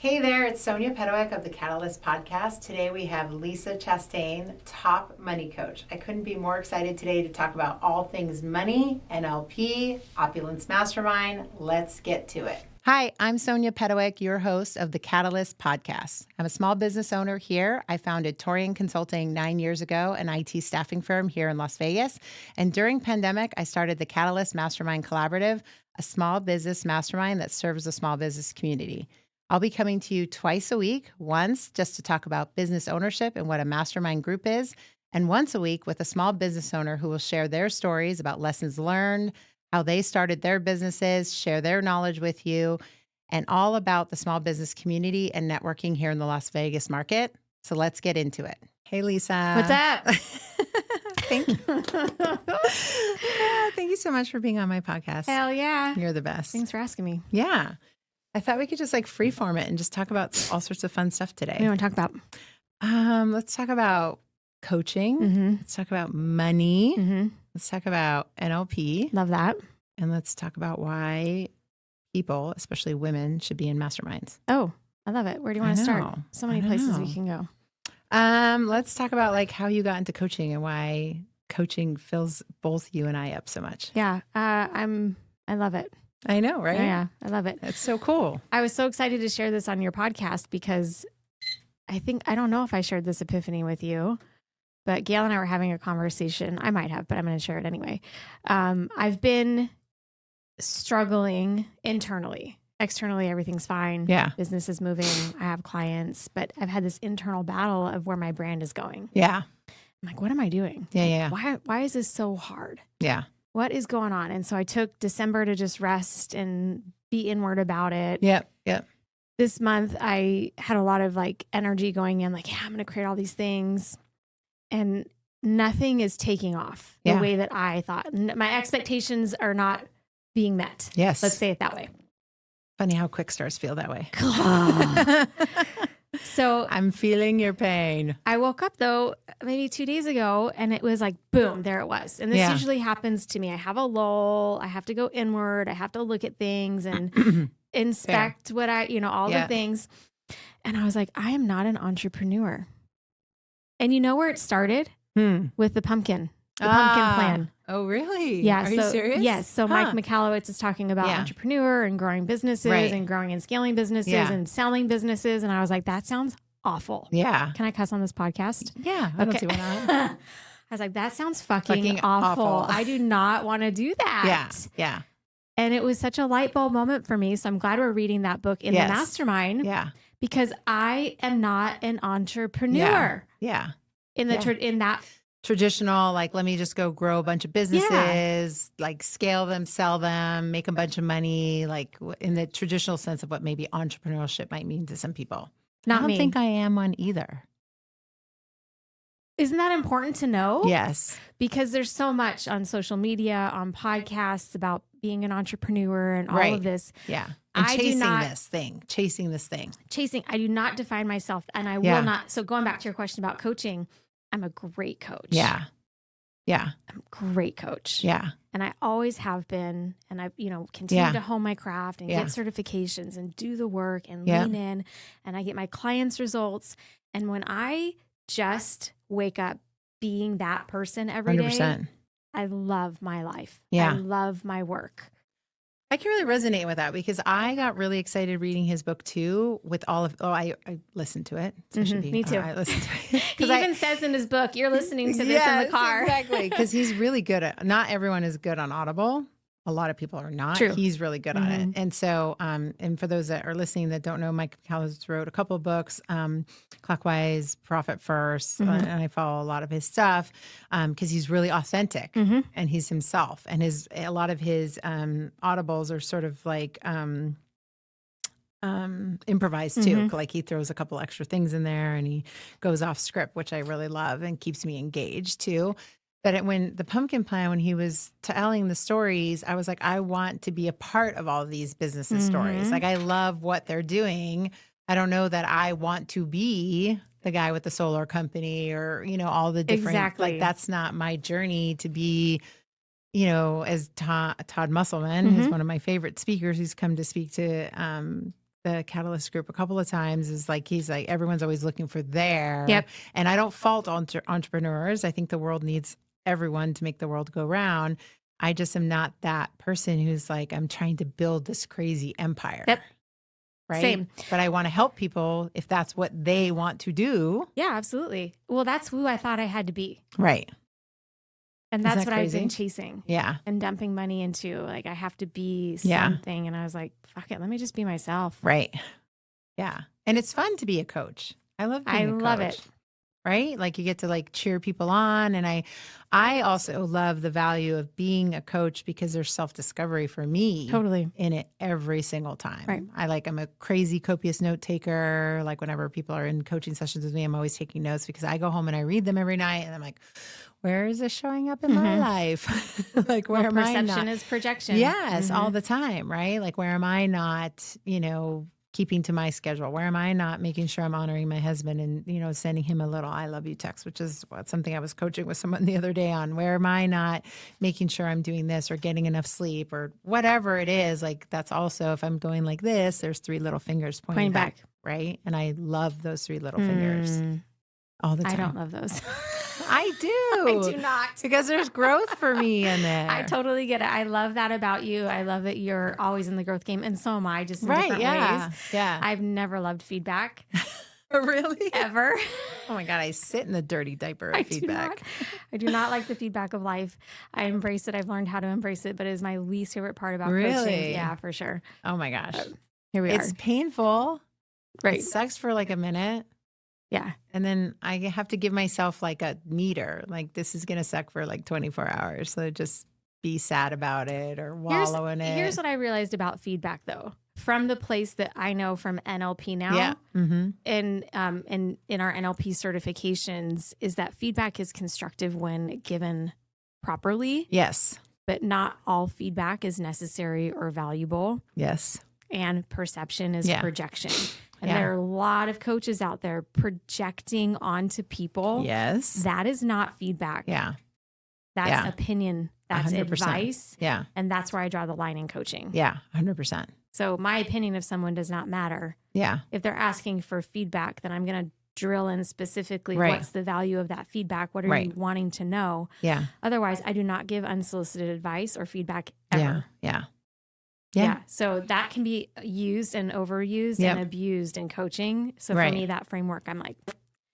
Hey there, it's Sonia Pedowick of the Catalyst Podcast. Today we have Lisa Chastain, top money coach. I couldn't be more excited today to talk about all things money, NLP, Opulence Mastermind. Let's get to it. Hi, I'm Sonia Pedowick, your host of the Catalyst Podcast. I'm a small business owner here. I founded Torian Consulting 9 years ago, an IT staffing firm here in Las Vegas. And during pandemic, I started the Catalyst Mastermind Collaborative, a small business mastermind that serves the small business community. I'll be coming to you twice a week, once just to talk about business ownership and what a mastermind group is, and once a week with a small business owner who will share their stories about lessons learned, how they started their businesses, share their knowledge with you, and all about the small business community and networking here in the Las Vegas market. So let's get into it. Hey, Lisa. What's up? Thank you. Thank you so much for being on my podcast. Hell yeah. You're the best. Thanks for asking me. Yeah. I thought we could just like freeform it and just talk about all sorts of fun stuff today. What do you want to talk about? Let's talk about coaching. Mm-hmm. Let's talk about money. Mm-hmm. Let's talk about NLP. Love that. And let's talk about why people, especially women, should be in masterminds. Oh, I love it. Where do you want to start? So many places we can go. Let's talk about like how you got into coaching and why coaching fills both you and I up so much. Yeah. I love it. I know, right? Yeah, I love it. It's so cool. I was so excited to share this on your podcast because I don't know if I shared this epiphany with you, but Gail and I were having a conversation. I might have, but I'm going to share it anyway. I've been struggling internally. Externally, everything's fine. Yeah. Business is moving. I have clients, but I've had this internal battle of where my brand is going. Yeah. I'm like, what am I doing? Yeah. Why is this so hard? Yeah. What is going on? And so I took December to just rest and be inward about it. Yep. This month I had a lot of like energy going in, like, yeah, I'm going to create all these things. And nothing is taking off the way that I thought. My expectations are not being met. Yes. Let's say it that way. Funny how quick stars feel that way. So I'm feeling your pain. I woke up though, maybe 2 days ago, and it was like, boom, there it was. And this usually happens to me. I have a lull. I have to go inward. I have to look at things and inspect what all the things. And I was like, I am not an entrepreneur. And you know where it started? With the pumpkin plan. Oh, really? Yeah. Are you serious? Yes. So Mike Michalowicz is talking about entrepreneur and growing businesses and growing and scaling businesses and selling businesses. And I was like, that sounds awful. Yeah. Can I cuss on this podcast? Yeah. I don't see why not. I was like, that sounds fucking awful. I do not want to do that. Yeah. And it was such a light bulb moment for me. So I'm glad we're reading that book in the Mastermind. Yeah. Because I am not an entrepreneur. Yeah. In that traditional, like, let me just go grow a bunch of businesses, like scale them, sell them, make a bunch of money, like in the traditional sense of what maybe entrepreneurship might mean to some people. Not I don't me. think I am one either. Isn't that important to know? Yes. Because there's so much on social media, on podcasts about being an entrepreneur and all of this. Yeah. And I chasing do not, this thing. I do not define myself, and I will not. So going back to your question about coaching, I'm a great coach. Yeah. I'm a great coach. Yeah. And I always have been. And I, continue to hone my craft and get certifications and do the work and lean in. And I get my clients' results. And when I just wake up being that person every 100%. day, I love my life. Yeah. I love my work. I can really resonate with that because I got really excited reading his book too with all of, I listened to it. So me too. I listened to it. He even says in his book, you're listening to this in the car. Exactly. Because he's really good at, not everyone is good on Audible. A lot of people are not. True. He's really good on it. And so, and for those that are listening that don't know, Mike Michalowicz wrote a couple of books, Clockwise, Profit First, and I follow a lot of his stuff because he's really authentic and he's himself. And a lot of his audibles are sort of like improvised too. Like he throws a couple extra things in there and he goes off script, which I really love and keeps me engaged too. But when the pumpkin plan, when he was telling the stories, I was like, I want to be a part of all of these businesses stories. Like I love what they're doing. I don't know that I want to be the guy with the solar company or, all the different, like that's not my journey to be, as Todd Musselman, who's one of my favorite speakers, who's come to speak to the Catalyst group a couple of times is like, he's like, everyone's always looking for there. Yep. And I don't fault entrepreneurs. I think the world needs everyone to make the world go round. I just am not that person who's like, I'm trying to build this crazy empire. Yep. Right. Same. But I want to help people if that's what they want to do. Yeah, absolutely. Well, that's who I thought I had to be. Right. And Isn't that's that what crazy? I've been chasing Yeah. and dumping money into. Like, I have to be Yeah. something. And I was like, fuck it, let me just be myself. Right. Yeah. And it's fun to be a coach. I love being a coach. love it. Right? Like you get to like cheer people on. And I also love the value of being a coach because there's self-discovery for me Totally. in it every single time. Right. I'm a crazy copious note taker. Like whenever people are in coaching sessions with me, I'm always taking notes because I go home and I read them every night and I'm like, where is this showing up in my life? Like where am I not? Perception is projection. Yes, all the time, right? Like where am I not, keeping to my schedule? Where am I not making sure I'm honoring my husband and, sending him a little I love you text, which is something I was coaching with someone the other day on. Where am I not making sure I'm doing this or getting enough sleep or whatever it is? Like that's also, if I'm going like this, there's 3 little fingers pointing back, right? And I love those 3 little fingers all the time. I don't love those. I do. I do not. Because there's growth for me in there. I totally get it. I love that about you. I love that you're always in the growth game. And so am I, just in different ways. Yeah. I've never loved feedback. Really? Ever. Oh my God, I sit in the dirty diaper of feedback. I do not like the feedback of life. I embrace it. I've learned how to embrace it, but it is my least favorite part about coaching. Yeah, for sure. Oh my gosh. Here we are. It's painful. Right. It sucks for like a minute. Yeah. And then I have to give myself like a meter. Like this is going to suck for like 24 hours. So just be sad about it or wallow in it. Here's what I realized about feedback though, from the place that I know from NLP now. Yeah. Mm-hmm. And in our NLP certifications is that feedback is constructive when given properly. Yes. But not all feedback is necessary or valuable. Yes. And perception is projection. And Yeah. there are a lot of coaches out there projecting onto people. Yes. That is not feedback. Yeah. That's opinion. That's 100%. advice. Yeah. And that's where I draw the line in coaching. Yeah. 100%. So my opinion of someone does not matter. Yeah. If they're asking for feedback, then I'm going to drill in specifically what's the value of that feedback? What are you wanting to know? Yeah. Otherwise, I do not give unsolicited advice or feedback ever. Yeah. So that can be used and overused and abused in coaching. So for me, that framework, I'm like,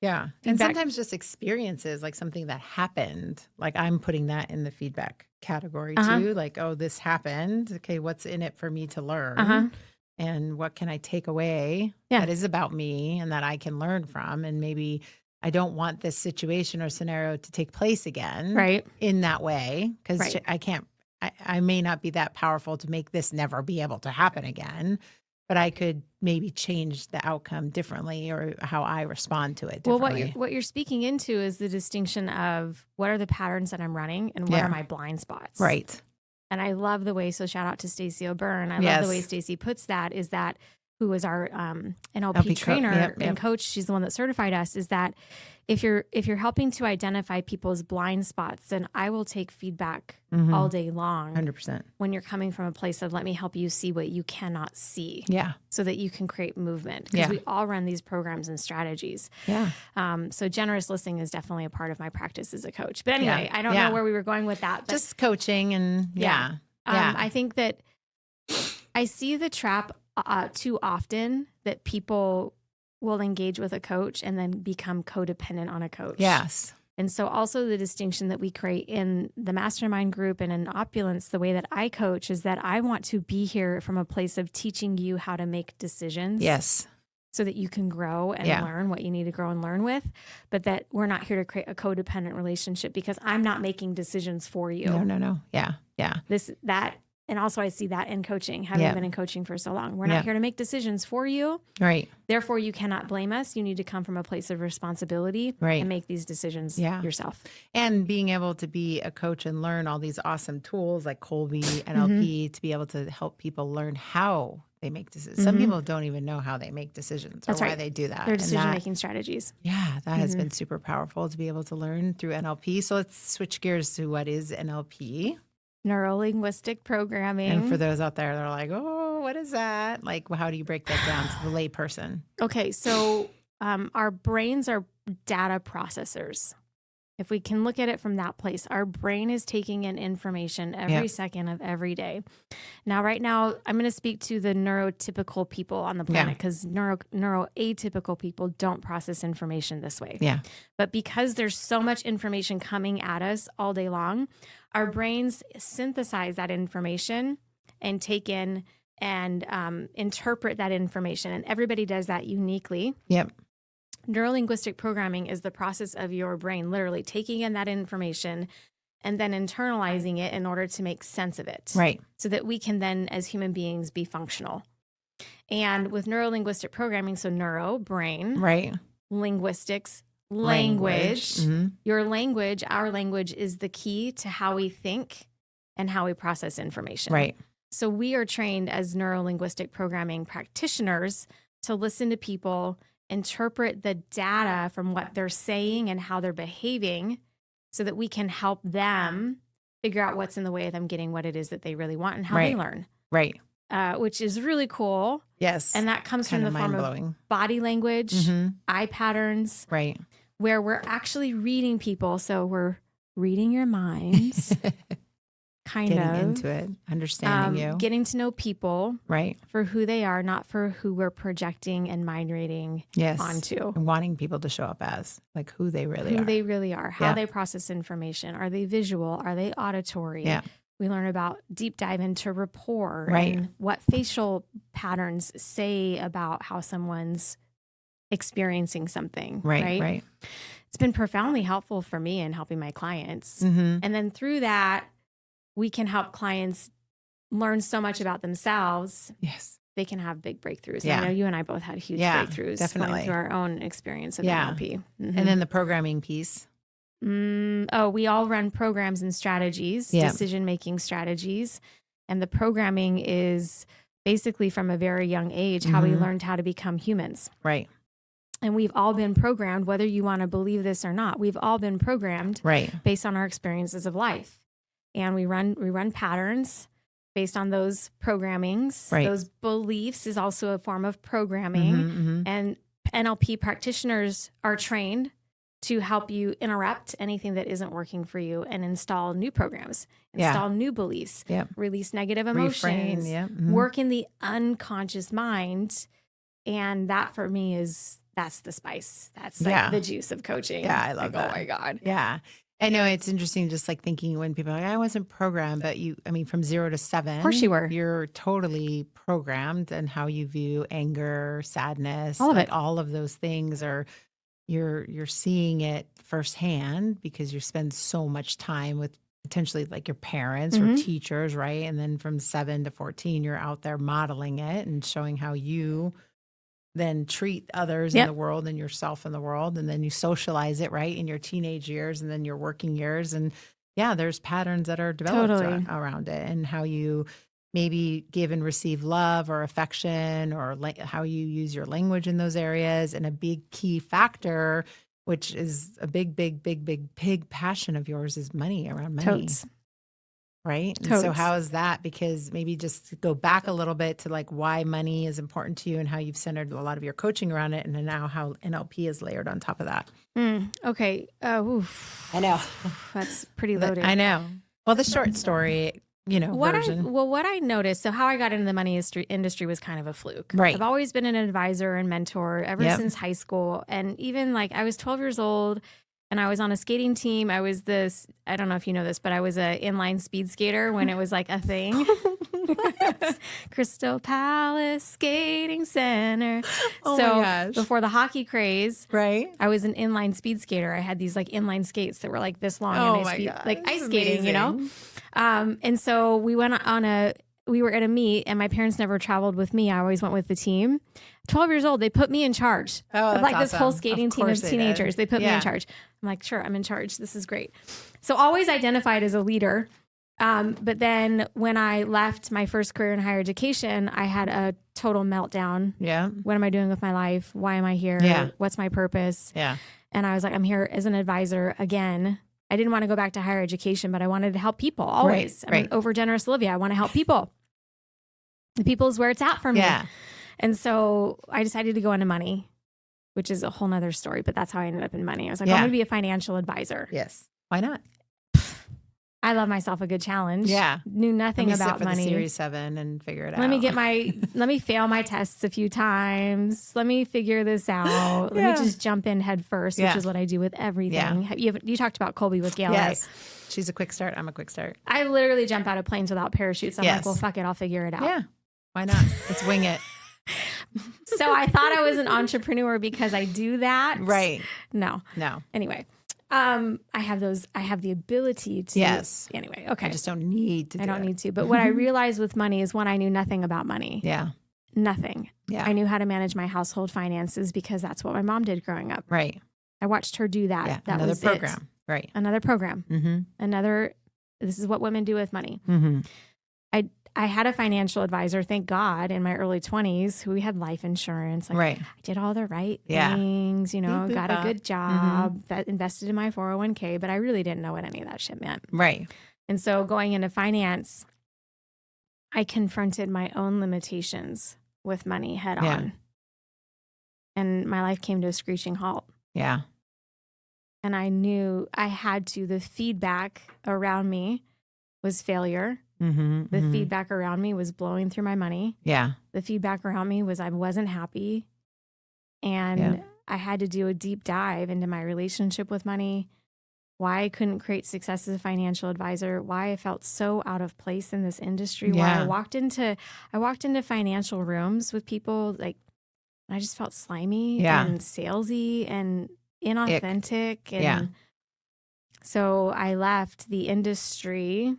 yeah. And sometimes just experiences, like something that happened, like I'm putting that in the feedback category too. Like, oh, this happened. Okay, what's in it for me to learn? And what can I take away that is about me and that I can learn from? And maybe I don't want this situation or scenario to take place again in that way because I may not be that powerful to make this never be able to happen again, but I could maybe change the outcome differently or how I respond to it differently. Well, what you're speaking into is the distinction of what are the patterns that I'm running and what are my blind spots. Right. And I love the way, so shout out to Stacey O'Byrne. I love the way Stacey puts that, is that who was our NLP trainer and coach, she's the one that certified us, is that if you're helping to identify people's blind spots, then I will take feedback all day long. 100%. When you're coming from a place of let me help you see what you cannot see. Yeah. So that you can create movement. Because we all run these programs and strategies. Yeah. So generous listening is definitely a part of my practice as a coach. But anyway, I don't know where we were going with that. But just coaching and I think that I see the trap too often that people will engage with a coach and then become codependent on a coach. Yes. And so also the distinction that we create in the Mastermind group and in Opulence, the way that I coach is that I want to be here from a place of teaching you how to make decisions. Yes. So that you can grow and learn what you need to grow and learn with, but that we're not here to create a codependent relationship because I'm not making decisions for you. No. Yeah. And also I see that in coaching, having been in coaching for so long. We're not here to make decisions for you. Right. Therefore, you cannot blame us. You need to come from a place of responsibility and make these decisions yourself. And being able to be a coach and learn all these awesome tools like Colby, NLP, to be able to help people learn how they make decisions. Some people don't even know how they make decisions or why they do that. Their decision-making strategies. Yeah, that has been super powerful to be able to learn through NLP. So let's switch gears to what is NLP. Neuro-linguistic programming. And for those out there, they're like, oh, what is that? Like, how do you break that down to the lay person? Okay, so our brains are data processors. If we can look at it from that place, our brain is taking in information every second of every day. Now, right now, I'm going to speak to the neurotypical people on the planet because neuroatypical people don't process information this way. Yeah. But because there's so much information coming at us all day long, our brains synthesize that information and take in and interpret that information. And everybody does that uniquely. Yep. Neuro-linguistic programming is the process of your brain literally taking in that information and then internalizing it in order to make sense of it. Right. So that we can then, as human beings, be functional. And with neuro-linguistic programming, so neuro, brain. Right. Linguistics, language. Mm-hmm. Your language, our language is the key to how we think and how we process information. Right. So we are trained as neuro-linguistic programming practitioners to listen to people, interpret the data from what they're saying and how they're behaving so that we can help them figure out what's in the way of them getting what it is that they really want and how they learn. Right. Which is really cool. Yes. And that comes from the form of body language, eye patterns. Right. Where we're actually reading people. So we're reading your minds. Getting into it, understanding you. Getting to know people right for who they are, not for who we're projecting and mind reading onto. And wanting people to show up as like who they really are. How they process information. Are they visual? Are they auditory? Yeah. We learn about deep dive into rapport and what facial patterns say about how someone's experiencing something. Right. It's been profoundly helpful for me in helping my clients. Mm-hmm. And then through that, we can help clients learn so much about themselves. Yes. They can have big breakthroughs. Yeah. I know you and I both had huge breakthroughs definitely through our own experience of NLP. Mm-hmm. And then the programming piece. We all run programs and strategies, decision-making strategies. And the programming is basically from a very young age, how we learned how to become humans. Right. And we've all been programmed, whether you want to believe this or not, we've all been programmed based on our experiences of life. And we run patterns based on those programmings. Right. Those beliefs is also a form of programming. And NLP practitioners are trained to help you interrupt anything that isn't working for you and install new programs, install new beliefs, release negative emotions, work in the unconscious mind. And that for me that's the spice. That's like the juice of coaching. Yeah, I love that. Oh my God. Yeah. I know it's interesting just like thinking when people are like, I wasn't programmed, but from 0 to 7. Of course you were. You're totally programmed and how you view anger, sadness. All of it. All of those things are, you're seeing it firsthand because you spend so much time with potentially like your parents or teachers, right? And then from 7 to 14, you're out there modeling it and showing how you then treat others in the world and yourself in the world. And then you socialize it, right, in your teenage years and then your working years. And there's patterns that are developed around it and how you maybe give and receive love or affection or how you use your language in those areas. And a big key factor, which is a big passion of yours, is money, around money. Totes. Right. And so how is that? Because maybe just to go back a little bit to like why money is important to you and how you've centered a lot of your coaching around it. And then now how NLP is layered on top of that. Okay. I know. That's pretty loaded. I know. Well, the short story, version. What I noticed, so how I got into the money industry was kind of a fluke. Right. I've always been an advisor and mentor ever since high school. And even like I was 12 years old. And I was on a skating team. I was I don't know if you know this, but I was an inline speed skater when it was like a thing. Crystal Palace Skating Center. Oh my gosh. Before the hockey craze, right? I was an inline speed skater. I had these like inline skates that were like this long. Oh and my God. Like ice skating, And so we went we were at a meet and my parents never traveled with me. I always went with the team. 12 years old, they put me in charge of like this whole skating team of teenagers. They put me in charge. I'm like, sure, I'm in charge. This is great. So always identified as a leader. But then when I left my first career in higher education, I had a total meltdown. Yeah. What am I doing with my life? Why am I here? Yeah. What's my purpose? Yeah. And I was like, I'm here as an advisor again. I didn't want to go back to higher education, but I wanted to help people always. I'm an over-generous Olivia. I want to help people. The people is where it's at for me. Yeah. And so I decided to go into money, which is a whole nother story, but that's how I ended up in money. I was like, I'm going to be a financial advisor. Yes. Why not? I love myself a good challenge. Yeah. Knew nothing about money. The Series 7 and figure it out. Let me fail my tests a few times. Let me figure this out. Let me just jump in head first, which is what I do with everything. Yeah. You talked about Colby with Gail, right? She's a quick start. I'm a quick start. I literally jump out of planes without parachutes. I'm like, well, fuck it. I'll figure it out. Yeah. Why not? Let's wing it. So I thought I was an entrepreneur because I do that. Right. No. Anyway. I have the ability to. Yes. Anyway. Okay. I just don't need to. I don't need to. But what I realized with money is when I knew nothing about money. Yeah. Nothing. Yeah. I knew how to manage my household finances because that's what my mom did growing up. Right. I watched her do that. Yeah. That Another was program. It. Right. Another program. Mm-hmm. This is what women do with money. Mm-hmm. I had a financial advisor, thank God, in my early 20s who had life insurance. Like, I did all the right things, got a good job, that invested in my 401k, but I really didn't know what any of that shit meant. Right. And so going into finance, I confronted my own limitations with money head on. And my life came to a screeching halt. Yeah. And I knew I had to. The feedback around me was failure. The feedback around me was blowing through my money. Yeah. The feedback around me was I wasn't happy. And I had to do a deep dive into my relationship with money, why I couldn't create success as a financial advisor, why I felt so out of place in this industry, why I walked into financial rooms with people, like, I just felt slimy and salesy and inauthentic. And so I left the industry.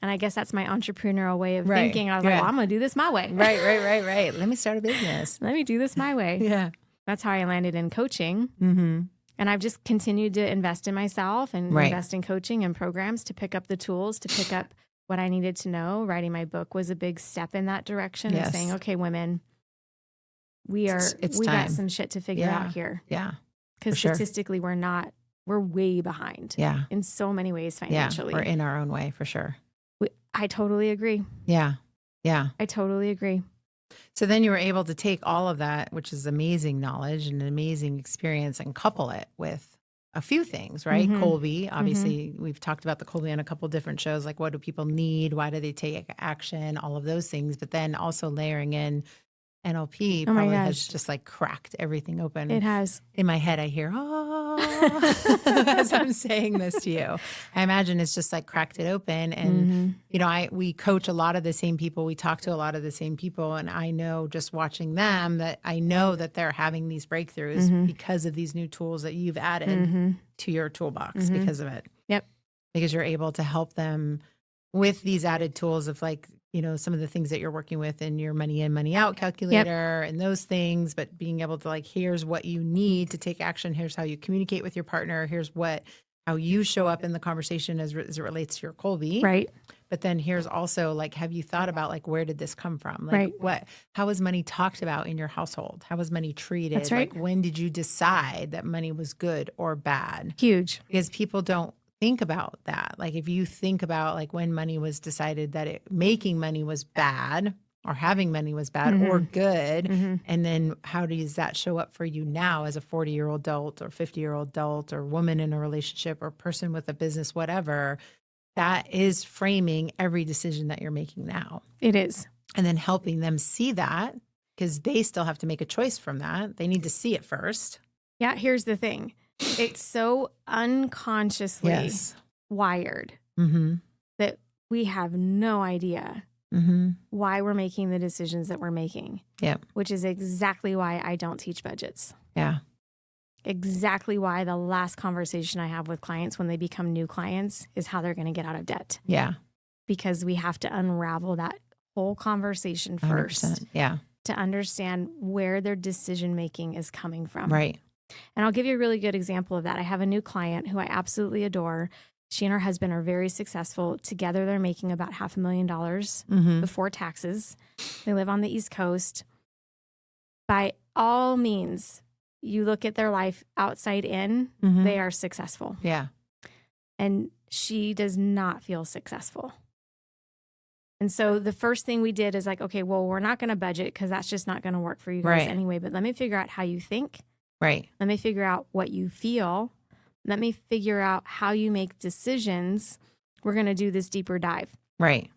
And I guess that's my entrepreneurial way of thinking. I was like, well, I'm going to do this my way. Right. Let me start a business. Let me do this my way. Yeah. That's how I landed in coaching. And I've just continued to invest in myself and invest in coaching and programs to pick up the tools, to pick up what I needed to know. Writing my book was a big step in that direction of saying, okay, women, we got some shit to figure out here. Yeah. Because statistically, we're way behind. Yeah. In so many ways financially. Yeah. We're in our own way for sure. I totally agree. Yeah. Yeah. I totally agree. So then you were able to take all of that, which is amazing knowledge and an amazing experience, and couple it with a few things, right? Colby, obviously we've talked about the Colby on a couple different shows, like what do people need? Why do they take action? All of those things. But then also layering in NLP probably has just like cracked everything open. It has. In my head, I hear, as I'm saying this to you. I imagine it's just like cracked it open. And, we coach a lot of the same people. We talk to a lot of the same people. And I know just watching them that I know that they're having these breakthroughs because of these new tools that you've added to your toolbox because of it. Yep. Because you're able to help them with these added tools of like, some of the things that you're working with in your money in, money out calculator and those things, but being able to like, here's what you need to take action. Here's how you communicate with your partner. Here's how you show up in the conversation as it relates to your Colby. Right. But then here's also like, have you thought about like, where did this come from? Like how was money talked about in your household? How was money treated? That's right. Like when did you decide that money was good or bad? Huge. Because people don't think about that. Like if you think about like when money was decided that making money was bad or having money was bad or good, and then how does that show up for you now as a 40-year-old adult or 50-year-old adult or woman in a relationship or person with a business, whatever, that is framing every decision that you're making now. It is. And then helping them see that because they still have to make a choice from that. They need to see it first. Yeah, here's the thing. It's so unconsciously wired that we have no idea why we're making the decisions that we're making. Yeah. Which is exactly why I don't teach budgets. Yeah. Exactly why the last conversation I have with clients when they become new clients is how they're going to get out of debt. Yeah. Because we have to unravel that whole conversation first. 100%. Yeah. To understand where their decision making is coming from. Right. And I'll give you a really good example of that. I have a new client who I absolutely adore. She and her husband are very successful. Together, they're making about $500,000 before taxes. They live on the East Coast. By all means, you look at their life outside in, they are successful. Yeah. and she does not feel successful. And so the first thing we did is like, okay, well, we're not going to budget because that's just not going to work for you guys anyway. But let me figure out how you think. Right. Let me figure out what you feel. Let me figure out how you make decisions. We're going to do this deeper dive. Right.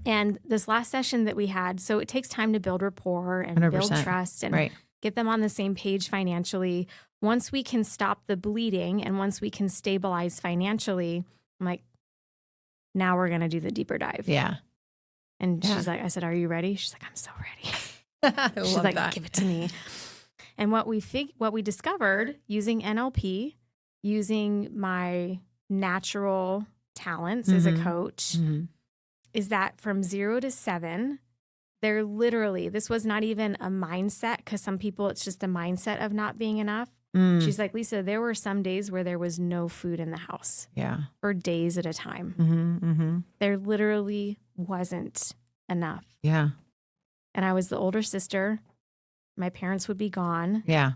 And this last session that we had, so it takes time to build rapport and 100%. build trust and get them on the same page financially. Once we can stop the bleeding and once we can stabilize financially, I'm like, now we're going to do the deeper dive. Yeah. And she's like, I said, are you ready? She's like, I'm so ready. She's like, give it to me. And what we discovered using NLP, using my natural talents as a coach, is that from 0 to 7, they're literally, this was not even a mindset, because some people, it's just a mindset of not being enough. She's like, Lisa, there were some days where there was no food in the house. Yeah. For days at a time. There literally wasn't enough. Yeah. And I was the older sister. My parents would be gone. Yeah.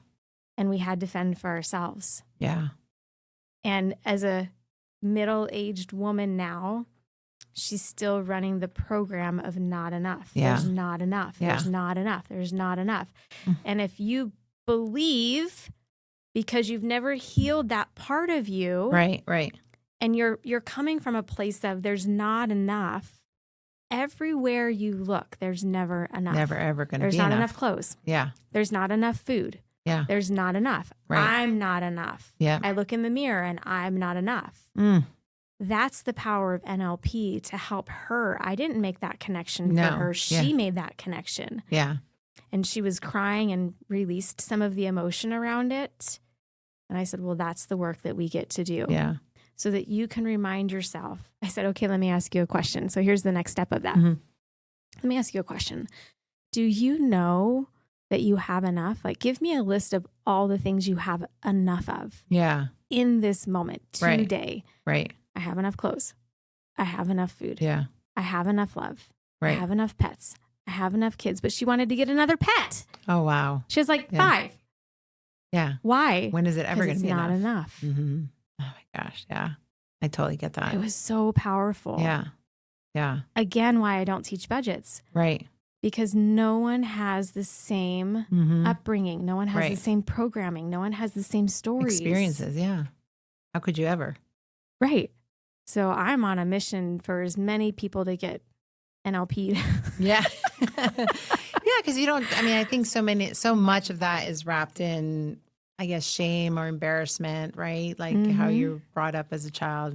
And we had to fend for ourselves. Yeah. And as a middle-aged woman now, she's still running the program of not enough. Yeah. There's not enough. Yeah. There's not enough. There's not enough. And if you believe, because you've never healed that part of you. Right. And you're coming from a place of there's not enough. Everywhere you look, there's never enough. Never ever going to be enough. There's not enough clothes. Yeah. There's not enough food. Yeah. There's not enough. Right. I'm not enough. Yeah. I look in the mirror and I'm not enough. That's the power of NLP to help her. I didn't make that connection for her. She made that connection. Yeah. And she was crying and released some of the emotion around it. And I said, well, that's the work that we get to do. Yeah. So that you can remind yourself. I said, okay, let me ask you a question. So here's the next step of that. Let me ask you a question. Do you know that you have enough? Like, give me a list of all the things you have enough of. Yeah. In this moment, today. Right. I have enough clothes. I have enough food. Yeah. I have enough love. Right. I have enough pets. I have enough kids. But she wanted to get another pet. Oh, wow. She was like 5. Yeah. Why? When is it ever going to be enough? It's not enough. Oh my gosh. Yeah. I totally get that. It was so powerful. Yeah. Yeah. Again, why I don't teach budgets. Right. Because no one has the same upbringing. No one has the same programming. No one has the same stories. Experiences. Yeah. How could you ever? Right. So I'm on a mission for as many people to get NLP. Yeah. Yeah. Because you don't, I mean, I think so much of that is wrapped in, I guess, shame or embarrassment, right? Like how you're brought up as a child.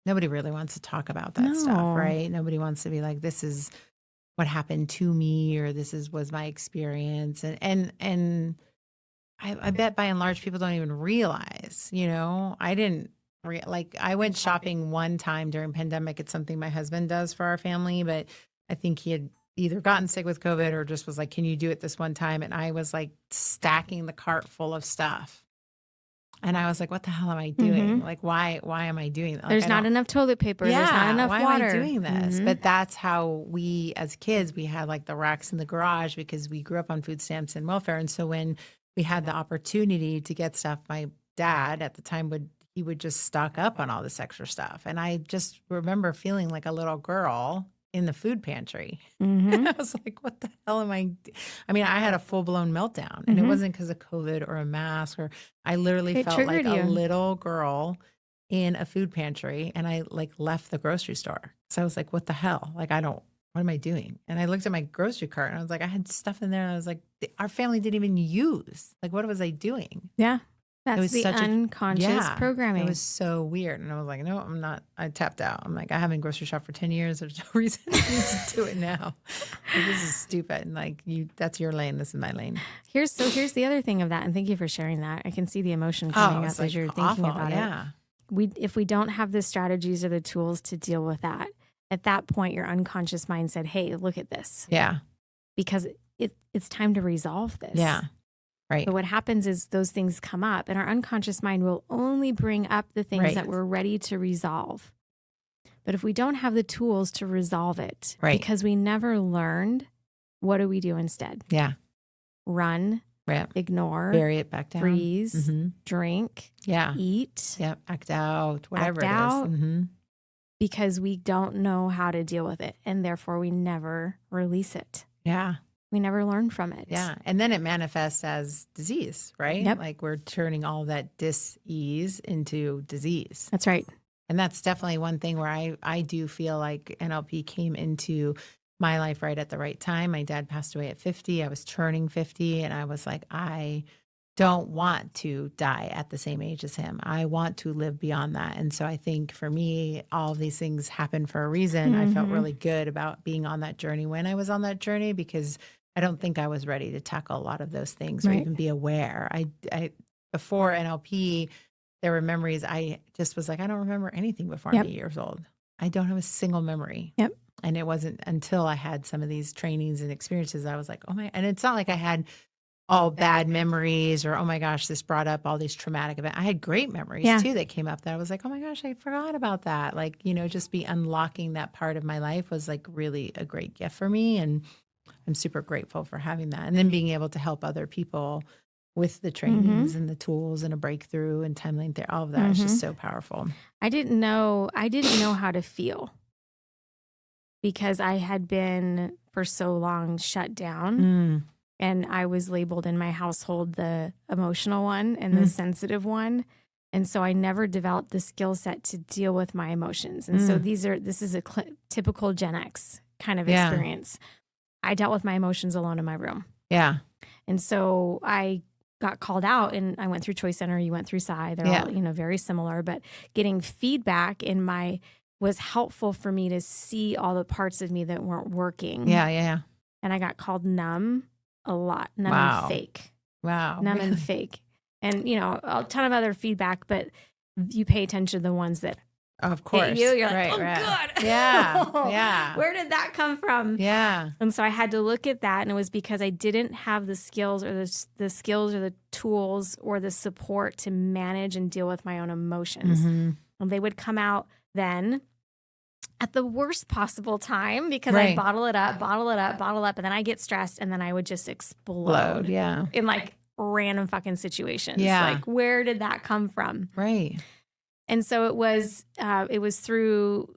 Nobody really wants to talk about that stuff, right? Nobody wants to be like, this is what happened to me, or was my experience. And I bet by and large, people don't even realize, I didn't I went shopping one time during pandemic. It's something my husband does for our family, but I think he had either gotten sick with COVID or just was like, can you do it this one time? And I was like stacking the cart full of stuff. And I was like, what the hell am I doing? Like, why am I doing that? Like, there's not enough toilet paper. Yeah, there's not enough water. Why am I doing this? But that's how we, as kids, we had like the racks in the garage because we grew up on food stamps and welfare. And so when we had the opportunity to get stuff, my dad at the time he would just stock up on all this extra stuff. And I just remember feeling like a little girl in the food pantry. I was like, what the hell am I? I mean, I had a full blown meltdown, and it wasn't because of COVID or a mask, or I literally felt like a little girl in a food pantry, and I like left the grocery store. So I was like, what the hell? Like, what am I doing? And I looked at my grocery cart and I was like, I had stuff in there. And I was like, our family didn't even use. Like, what was I doing? Yeah. That's the unconscious programming. It was so weird. And I was like, no, I'm not. I tapped out. I'm like, I haven't grocery shopped for 10 years. There's no reason I need to do it now. Like, this is stupid. And like, that's your lane. This is my lane. Here's the other thing of that. And thank you for sharing that. I can see the emotion coming up as you're thinking about it. If we don't have the strategies or the tools to deal with that, at that point, your unconscious mind said, hey, look at this. Yeah. Because it's time to resolve this. Yeah. Right. But what happens is those things come up, and our unconscious mind will only bring up the things that we're ready to resolve. But if we don't have the tools to resolve it, because we never learned, what do we do instead? Yeah. Run, ignore, bury it back down, freeze, drink, eat, act out, whatever it is. Because we don't know how to deal with it. And therefore we never release it. Yeah. We never learn from it. Yeah. And then it manifests as disease, right? Yep. Like we're turning all that dis-ease into disease. That's right. And that's definitely one thing where I do feel like NLP came into my life right at the right time. My dad passed away at 50. I was turning 50 and I was like, I don't want to die at the same age as him. I want to live beyond that. And so I think for me, all of these things happen for a reason. I felt really good about being on that journey when I was on that journey, because I don't think I was ready to tackle a lot of those things or even be aware. I before NLP, there were memories. I just was like, I don't remember anything before I'm 8 years old. I don't have a single memory. And it wasn't until I had some of these trainings and experiences, I was like, oh my, and it's not like I had all bad memories or, oh my gosh, this brought up all these traumatic events. I had great memories too that came up that I was like, oh my gosh, I forgot about that. Like, just be unlocking that part of my life was like really a great gift for me. And I'm super grateful for having that. And then being able to help other people with the trainings and the tools and a breakthrough and timeline there, all of that is just so powerful. I didn't know how to feel because I had been for so long shut down. And I was labeled in my household the emotional one and the sensitive one. And so I never developed the skill set to deal with my emotions. And so this is a typical Gen X kind of experience. I dealt with my emotions alone in my room. Yeah. And so I got called out and I went through Choice Center. You went through Psy. They're all, very similar, but getting feedback was helpful for me to see all the parts of me that weren't working. Yeah. And I got called numb a lot. Numb and fake. Wow. Numb and fake. And, a ton of other feedback, but you pay attention to the ones that of course hit you. You're like, good. Yeah. Where did that come from? Yeah. And so I had to look at that, and it was because I didn't have the skills or the tools or the support to manage and deal with my own emotions. And they would come out then at the worst possible time because I bottle it up, and then I get stressed, and then I would just explode. In like random fucking situations. Like, where did that come from? Right. And so it was through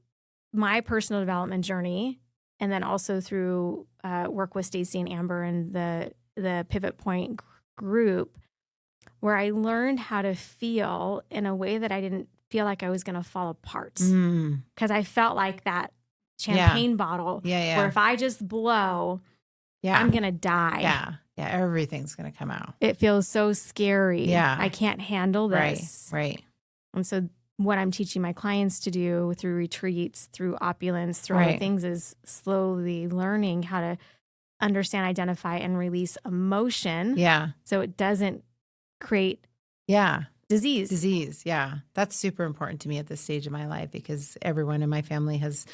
my personal development journey, and then also through work with Stacey and Amber and the Pivot Point group, where I learned how to feel in a way that I didn't feel like I was going to fall apart. Because I felt like that champagne bottle where if I just blow, I'm going to die. Yeah, everything's going to come out. It feels so scary. Yeah. I can't handle this. Right. And so what I'm teaching my clients to do through retreats, through opulence, through all the things is slowly learning how to understand, identify, and release emotion. Yeah. So it doesn't create disease. Yeah. That's super important to me at this stage of my life because everyone in my family has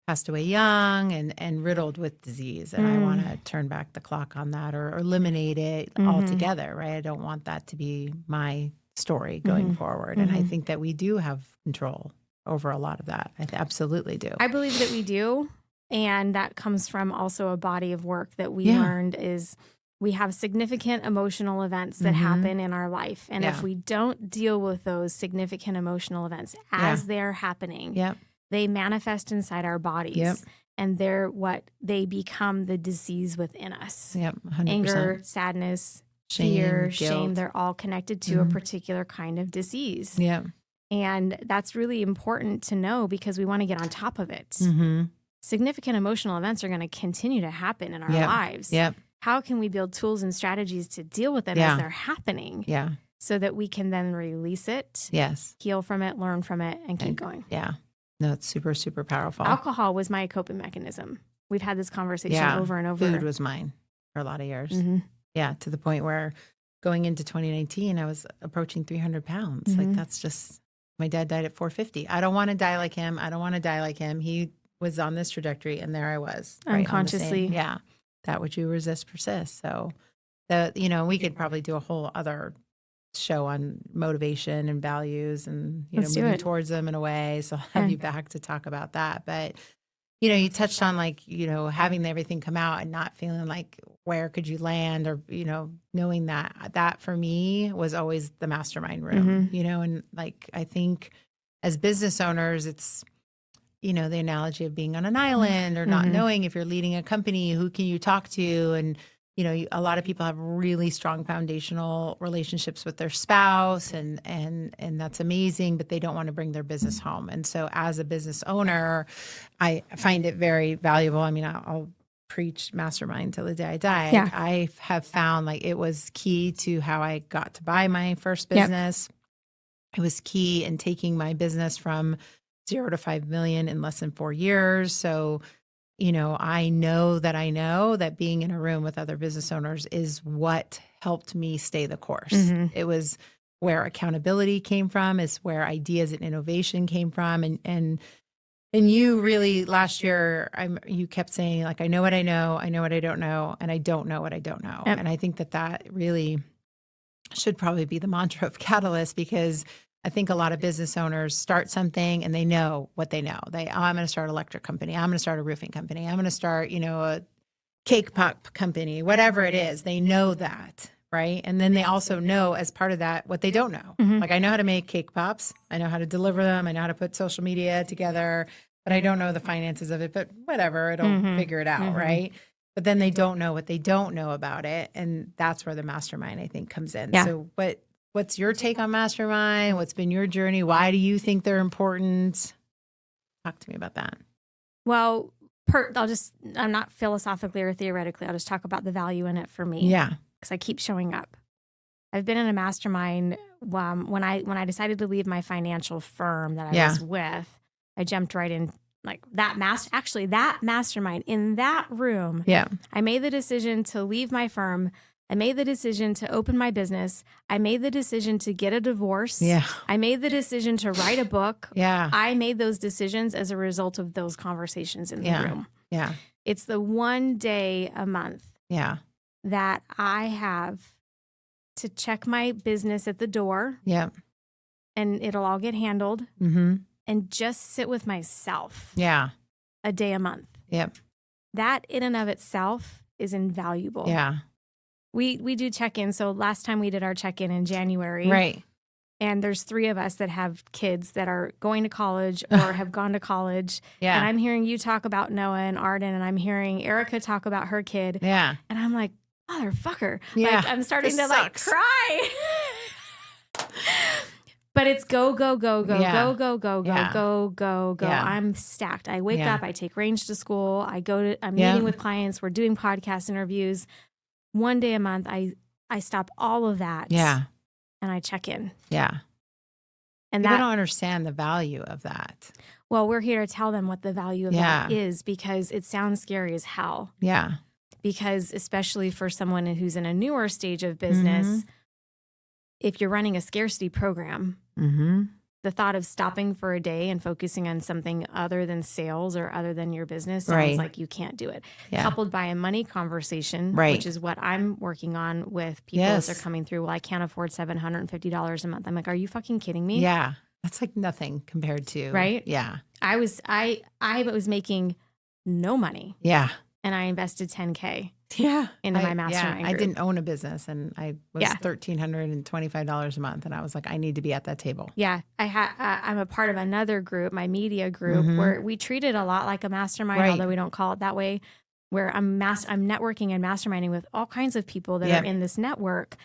passed away young and riddled with disease. And I want to turn back the clock on that or eliminate it altogether, right? I don't want that to be my story going forward. And I think that we do have control over a lot of that. I absolutely do. I believe that we do. And that comes from also a body of work that we learned is we have significant emotional events that happen in our life. And if we don't deal with those significant emotional events as they're happening, they manifest inside our bodies. And they become the disease within us. 100%. Anger, sadness, fear, shame, they're all connected to a particular kind of disease. And that's really important to know because we want to get on top of it. Significant emotional events are going to continue to happen in our lives. How can we build tools and strategies to deal with them as they're happening? So that we can then release it, heal from it, learn from it, and keep going. No, it's super, super powerful. Alcohol was my coping mechanism. We've had this conversation over and over. Food was mine for a lot of years. Yeah, to the point where going into 2019, I was approaching 300 pounds. Like that's just, my dad died at 450. I don't want to die like him. He was on this trajectory and there I was. Unconsciously. That which you resist persists. So we could probably do a whole other show on motivation and values and, moving towards them in a way. So I'll have you back to talk about that. But You touched on like, having everything come out and not feeling like where could you land or, knowing that for me was always the mastermind room, and like, I think as business owners, it's, the analogy of being on an island or not knowing if you're leading a company, who can you talk to? And, a lot of people have really strong foundational relationships with their spouse and that's amazing, but they don't want to bring their business home. And so as a business owner, I find it very valuable. I mean, I'll preach mastermind till the day I die. Yeah. I have found like it was key to how I got to buy my first business. Yep. It was key in taking my business from 0 to 5 million in less than 4 years. So, I know that being in a room with other business owners is what helped me stay the course. It was where accountability came from, is where ideas and innovation came from. And you really last year, you kept saying like, I know what I know what I don't know, and I don't know what I don't know. Yep. And I think that really should probably be the mantra of Catalyst, because I think a lot of business owners start something and they know what they know. I'm going to start an electric company. I'm going to start a roofing company. I'm going to start, a cake pop company, whatever it is. They know that, right? And then they also know as part of that what they don't know. Like, I know how to make cake pops. I know how to deliver them. I know how to put social media together, but I don't know the finances of it. But whatever, it'll figure it out, right? But then they don't know what they don't know about it. And that's where the mastermind, I think, comes in. Yeah. So what's your take on mastermind? What's been your journey? Why do you think they're important? Talk to me about that. Well, I'm not philosophically or theoretically, I'll just talk about the value in it for me. Yeah. Because I keep showing up. I've been in a mastermind when I decided to leave my financial firm that I was with. I jumped right in like that mastermind in that room. Yeah. I made the decision to leave my firm. I made the decision to open my business. I made the decision to get a divorce. Yeah. I made the decision to write a book. Yeah. I made those decisions as a result of those conversations in the room. Yeah. It's the one day a month that I have to check my business at the door. Yeah. And it'll all get handled. And just sit with myself. Yeah. A day a month. Yep. That in and of itself is invaluable. Yeah. We do check-in. So last time we did our check-in in January. Right. And there's 3 of us that have kids that are going to college or have gone to college. Yeah. And I'm hearing you talk about Noah and Arden, and I'm hearing Erica talk about her kid. Yeah. And I'm like, motherfucker. Yeah. Like, I'm starting to like cry. But it's go, go, go, go, go, go, go, go, go, go, go. I'm stacked. I wake up, I take Range to school. I'm meeting with clients. We're doing podcast interviews. One day a month, I stop all of that. Yeah. And I check in. Yeah. And people don't understand the value of that. Well, we're here to tell them what the value of that is, because it sounds scary as hell. Yeah. Because especially for someone who's in a newer stage of business, if you're running a scarcity program, the thought of stopping for a day and focusing on something other than sales or other than your business sounds like you can't do it. Yeah. Coupled by a money conversation, which is what I'm working on with people as they're coming through. Well, I can't afford $750 a month. I'm like, are you fucking kidding me? Yeah. That's like nothing compared to. Right? Yeah. I was making no money. Yeah. And I invested $10K into my mastermind group. I didn't own a business, and I was $1,325 a month, and I was like, I need to be at that table. Yeah. I'm a part of another group, my media group, where we treat it a lot like a mastermind, although we don't call it that way, where I'm networking and masterminding with all kinds of people that are in this network.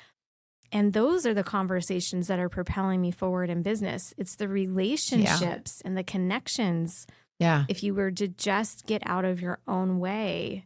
And those are the conversations that are propelling me forward in business. It's the relationships and the connections. Yeah. If you were to just get out of your own way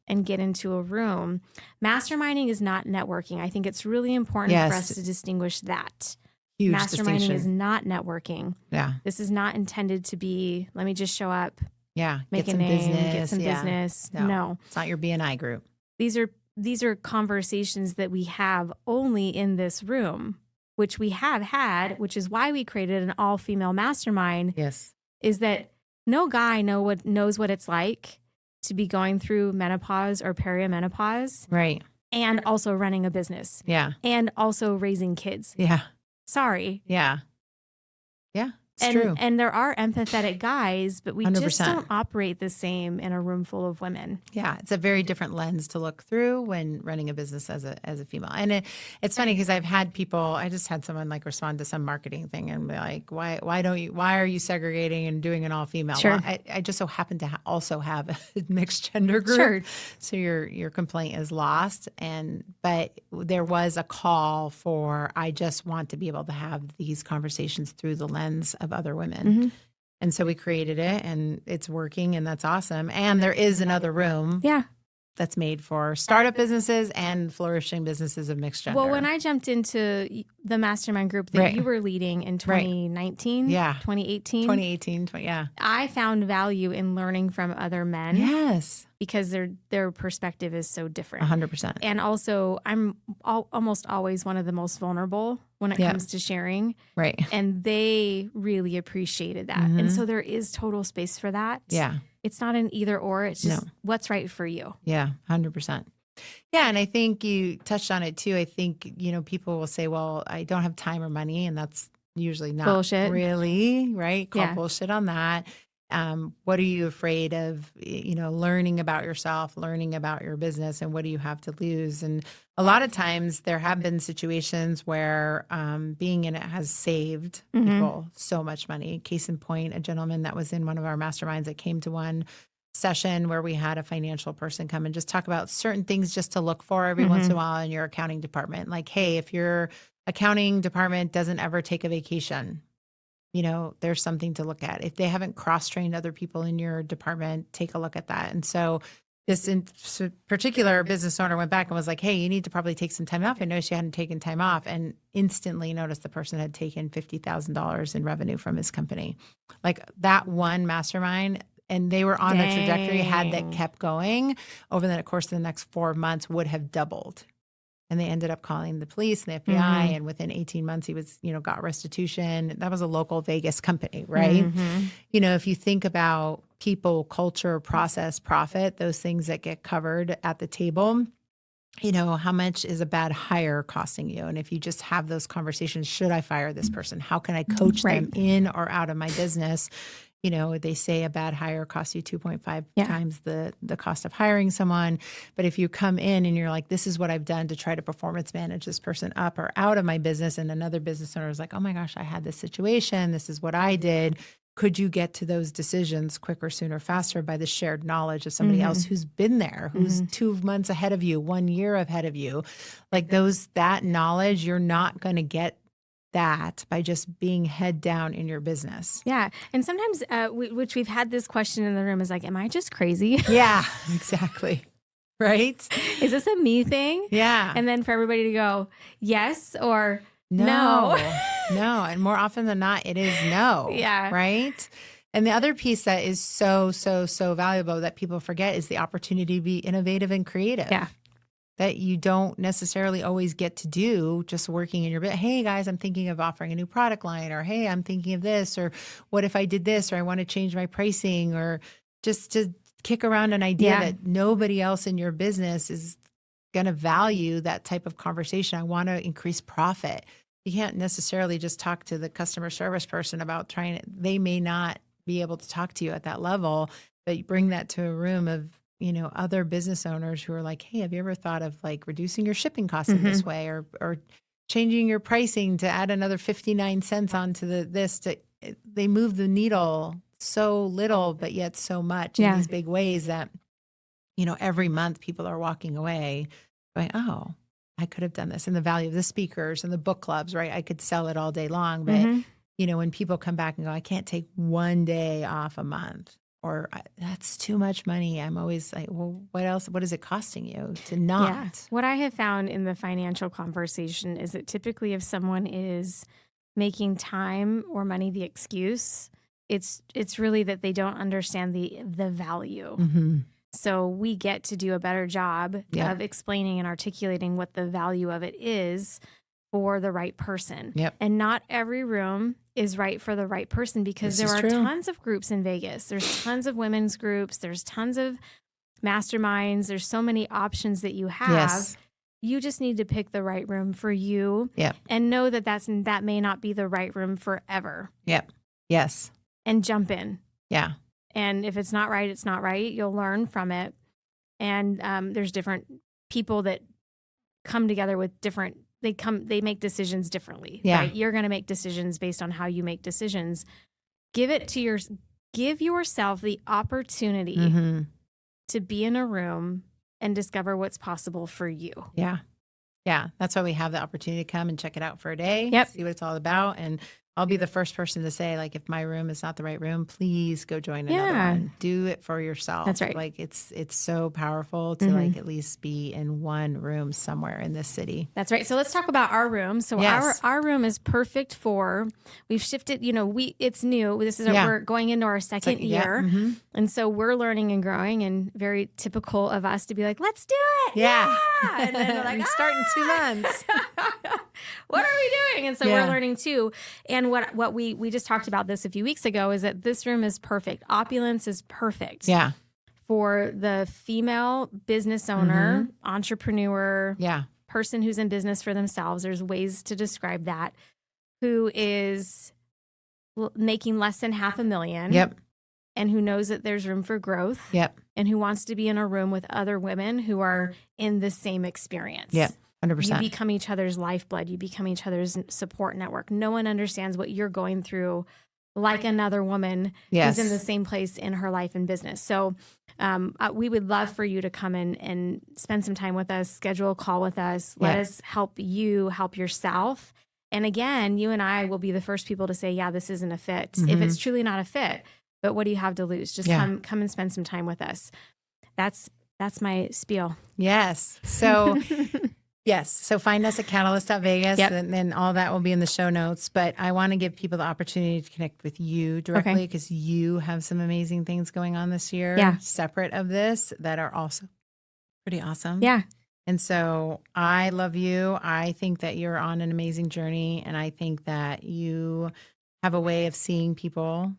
and get into a room. Masterminding is not networking. I think it's really important for us to distinguish that. Huge Masterminding distinction. is not networking. Yeah. This is not intended to be, let me just show up, make get a name, business. get some business. No. It's not your BNI group. These are conversations that we have only in this room, which we have had, which is why we created an all-female mastermind. Yes. Is that no guy knows what it's like to be going through menopause or perimenopause. Right. And also running a business. Yeah. And also raising kids. Yeah. Sorry. Yeah. Yeah. It's true. And there are empathetic guys, but we 100%. just don't operate the same in a room full of women. Yeah, it's a very different lens to look through when running a business as a female. And it's funny because I've had people, I just had someone like respond to some marketing thing and be like, why are you segregating and doing an all female? Sure. Well, I just so happen to also have a mixed gender group. Sure. So your complaint is lost. But there was a call for, I just want to be able to have these conversations through the lens of other women. Mm-hmm. And so we created it and it's working and that's awesome. And there is another room that's made for startup businesses and flourishing businesses of mixed gender. Well, when I jumped into the mastermind group that you were leading in 2019, 2018, I found value in learning from other men. Yes. Because their perspective is so different. 100%. And also, I'm almost always one of the most vulnerable when it comes to sharing. Right. And they really appreciated that. And so there is total space for that. Yeah. It's not an either or. It's just what's right for you. Yeah, 100%. Yeah, and I think you touched on it too. I think, people will say, well, I don't have time or money. And that's usually not bullshit. Really, right? Call bullshit on that. What are you afraid of, learning about yourself, learning about your business, and what do you have to lose? And a lot of times there have been situations where being in it has saved people so much money. Case in point, a gentleman that was in one of our masterminds that came to one session where we had a financial person come and just talk about certain things just to look for every once in a while in your accounting department. Like, hey, if your accounting department doesn't ever take a vacation, there's something to look at. If they haven't cross-trained other people in your department, take a look at that. And so this in particular business owner went back and was like, hey, you need to probably take some time off. I noticed you hadn't taken time off, and instantly noticed the person had taken $50,000 in revenue from his company. Like that one mastermind, and they were on a trajectory, had that kept going over the course of the next 4 months would have doubled. And they ended up calling the police and the FBI. And within 18 months, he was, got restitution. That was a local Vegas company, right? If you think about people, culture, process, profit, those things that get covered at the table, how much is a bad hire costing you? And if you just have those conversations, should I fire this person? How can I coach them in or out of my business? They say a bad hire costs you 2.5 times the cost of hiring someone. But if you come in and you're like, this is what I've done to try to performance manage this person up or out of my business, and another business owner is like, oh my gosh, I had this situation. This is what I did. Could you get to those decisions quicker, sooner, faster by the shared knowledge of somebody else who's been there, who's 2 months ahead of you, 1 year ahead of you? Like that knowledge, you're not going to get that by just being head down in your business. Yeah. And sometimes, which we've had this question in the room, is like, am I just crazy? Yeah, exactly. Right? Is this a me thing? Yeah. And then for everybody to go, yes or no. No. And more often than not, it is no. Yeah. Right? And the other piece that is so, so, so valuable that people forget is the opportunity to be innovative and creative. Yeah. That you don't necessarily always get to do just working in your bit. Hey guys, I'm thinking of offering a new product line, or hey, I'm thinking of this, or what if I did this, or I want to change my pricing, or just to kick around an idea that nobody else in your business is going to value that type of conversation. I want to increase profit. You can't necessarily just talk to the customer service person about they may not be able to talk to you at that level, but you bring that to a room of other business owners who are like, hey, have you ever thought of like reducing your shipping costs in this way, or changing your pricing to add another 59 cents onto they move the needle so little, but yet so much in these big ways that, every month people are walking away going, oh, I could have done this. And the value of the speakers and the book clubs, right? I could sell it all day long. But, when people come back and go, I can't take 1 day off a month, or that's too much money, I'm always like, well, what else? What is it costing you to not? Yeah. What I have found in the financial conversation is that typically if someone is making time or money the excuse, it's really that they don't understand the value. So we get to do a better job of explaining and articulating what the value of it is for the right person. And not every room is right for the right person, because there are tons of groups in Vegas. There's tons of women's groups. There's tons of masterminds. There's so many options that you have. You just need to pick the right room for you and know that that may not be the right room forever. Yes. And jump in. Yeah. And if it's not right, it's not right. You'll learn from it. And there's different people that come together with different, they make decisions differently. Yeah. Right? You're going to make decisions based on how you make decisions. Give yourself the opportunity to be in a room and discover what's possible for you. Yeah. Yeah. That's why we have the opportunity to come and check it out for a day, see what it's all about. And I'll be the first person to say, like, if my room is not the right room, please go join another one. Do it for yourself. That's right. Like, it's so powerful to like at least be in one room somewhere in this city. That's right. So let's talk about our room. So our room is perfect for, we've shifted, it's new. This is we're going into our second year. And so we're learning and growing, and very typical of us to be like, let's do it. Yeah. And then we're like, start in 2 months. What are we doing? And so we're learning too. And what we just talked about this a few weeks ago is that this room is perfect. Opulence is perfect. Yeah. For the female business owner, entrepreneur, person who's in business for themselves. There's ways to describe that. Who is making less than $500,000. Yep. And who knows that there's room for growth. Yep. And who wants to be in a room with other women who are in the same experience. Yep. 100%. You become each other's lifeblood. You become each other's support network. No one understands what you're going through like another woman who's in the same place in her life and business. So we would love for you to come in and spend some time with us, schedule a call with us. Let us help you help yourself. And again, you and I will be the first people to say, yeah, this isn't a fit. If it's truly not a fit, but what do you have to lose? Just come and spend some time with us. That's my spiel. Yes. So... Yes. So find us at catalyst.vegas and then all that will be in the show notes. But I want to give people the opportunity to connect with you directly because you have some amazing things going on this year separate of this that are also pretty awesome. Yeah. And so I love you. I think that you're on an amazing journey. And I think that you have a way of seeing people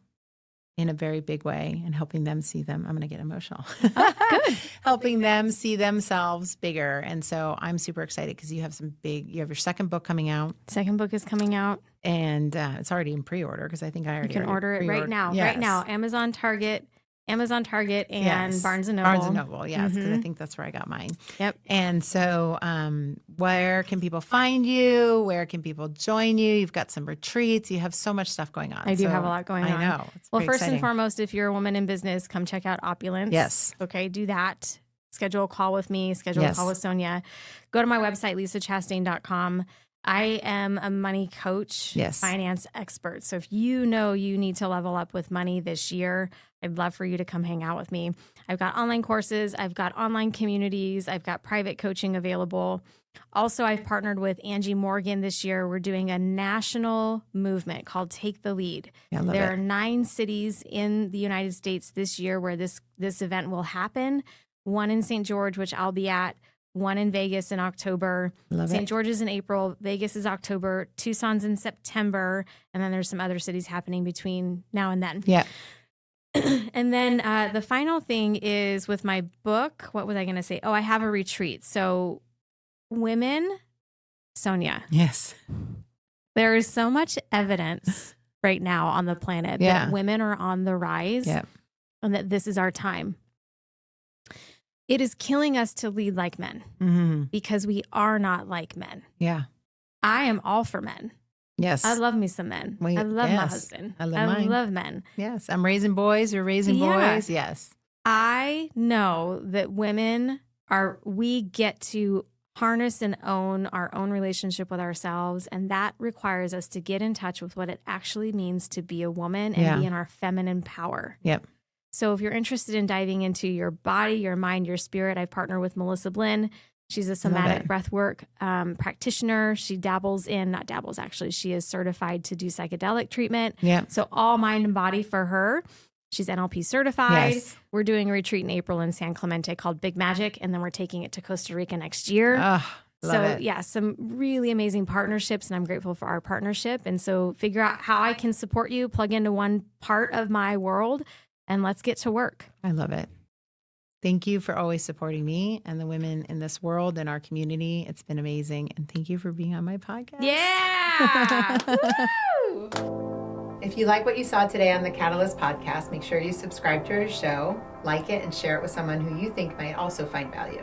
in a very big way and helping them see them. I'm going to get emotional. Good. Helping them see themselves bigger. And so I'm super excited because you have your second book coming out. Second book is coming out. And it's already in pre-order because I think I already You can order it right now. Yes. Right now. Amazon, Target, and Barnes & Noble. Barnes & Noble, yes, because I think that's where I got mine. Yep. And so where can people find you? Where can people join you? You've got some retreats. You have so much stuff going on. I do have a lot going on. I know. It's well, pretty first exciting. and foremost, if you're a woman in business, come check out Opulence. Yes. Okay, do that. Schedule a call with me. Schedule a call with Sonia. Go to my website, lisachastain.com. I am a money coach, finance expert. So if you know you need to level up with money this year, I'd love for you to come hang out with me. I've got online courses. I've got online communities. I've got private coaching available. Also, I've partnered with Angie Morgan this year. We're doing a national movement called Take the Lead. There are 9 cities in the United States this year where this event will happen. 1 in St. George, which I'll be at. 1 in Vegas in October. St. George is in April. Vegas is October. Tucson's in September. And then there's some other cities happening between now and then. Yeah. And then the final thing is with my book. What was I going to say? Oh, I have a retreat. So women, Sonia. Yes. There is so much evidence right now on the planet that women are on the rise and that this is our time. It is killing us to lead like men because we are not like men. Yeah. I am all for men. Yes. I love me some men. I love my husband. I love men. Yes. I'm raising boys. You're raising boys. Yes. I know that we get to harness and own our own relationship with ourselves. And that requires us to get in touch with what it actually means to be a woman and be in our feminine power. Yep. So if you're interested in diving into your body, your mind, your spirit, I've partnered with Melissa Blinn. She's a somatic breathwork practitioner. She she is certified to do psychedelic treatment. Yeah. So all mind and body for her. She's NLP certified. Yes. We're doing a retreat in April in San Clemente called Big Magic, and then we're taking it to Costa Rica next year. Love it. Yeah, some really amazing partnerships, and I'm grateful for our partnership. And so figure out how I can support you, plug into one part of my world, and let's get to work. I love it. Thank you for always supporting me and the women in this world and our community. It's been amazing. And thank you for being on my podcast. Yeah. If you like what you saw today on the Catalyst podcast, make sure you subscribe to our show, like it, and share it with someone who you think might also find value.